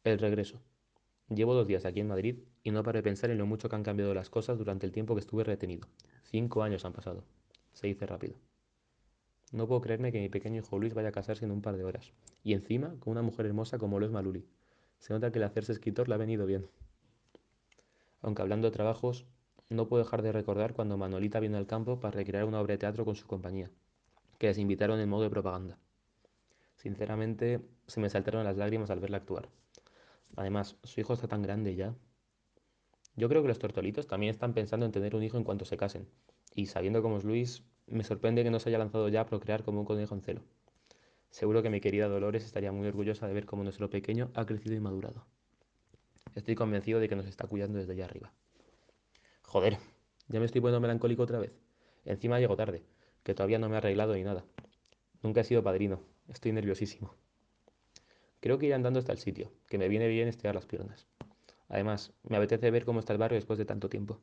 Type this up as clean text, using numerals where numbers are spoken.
El regreso. Llevo 2 días aquí en Madrid y no paro de pensar en lo mucho que han cambiado las cosas durante el tiempo que estuve retenido. 5 años han pasado. Se dice rápido. No puedo creerme que mi pequeño hijo Luis vaya a casarse en un par de horas. Y encima con una mujer hermosa como lo es Maluli. Se nota que el hacerse escritor le ha venido bien. Aunque hablando de trabajos, no puedo dejar de recordar cuando Manolita vino al campo para recrear una obra de teatro con su compañía, que les invitaron en modo de propaganda. Sinceramente, se me saltaron las lágrimas al verla actuar. Además, su hijo está tan grande ya. Yo creo que los tortolitos también están pensando en tener un hijo en cuanto se casen. Y sabiendo cómo es Luis, me sorprende que no se haya lanzado ya a procrear como un conejo en celo. Seguro que mi querida Dolores estaría muy orgullosa de ver cómo nuestro pequeño ha crecido y madurado. Estoy convencido de que nos está cuidando desde allá arriba. Joder, ya me estoy poniendo melancólico otra vez. Encima llego tarde, que todavía no me he arreglado ni nada. Nunca he sido padrino, estoy nerviosísimo. Creo que iré andando hasta el sitio, que me viene bien estirar las piernas. Además, me apetece ver cómo está el barrio después de tanto tiempo.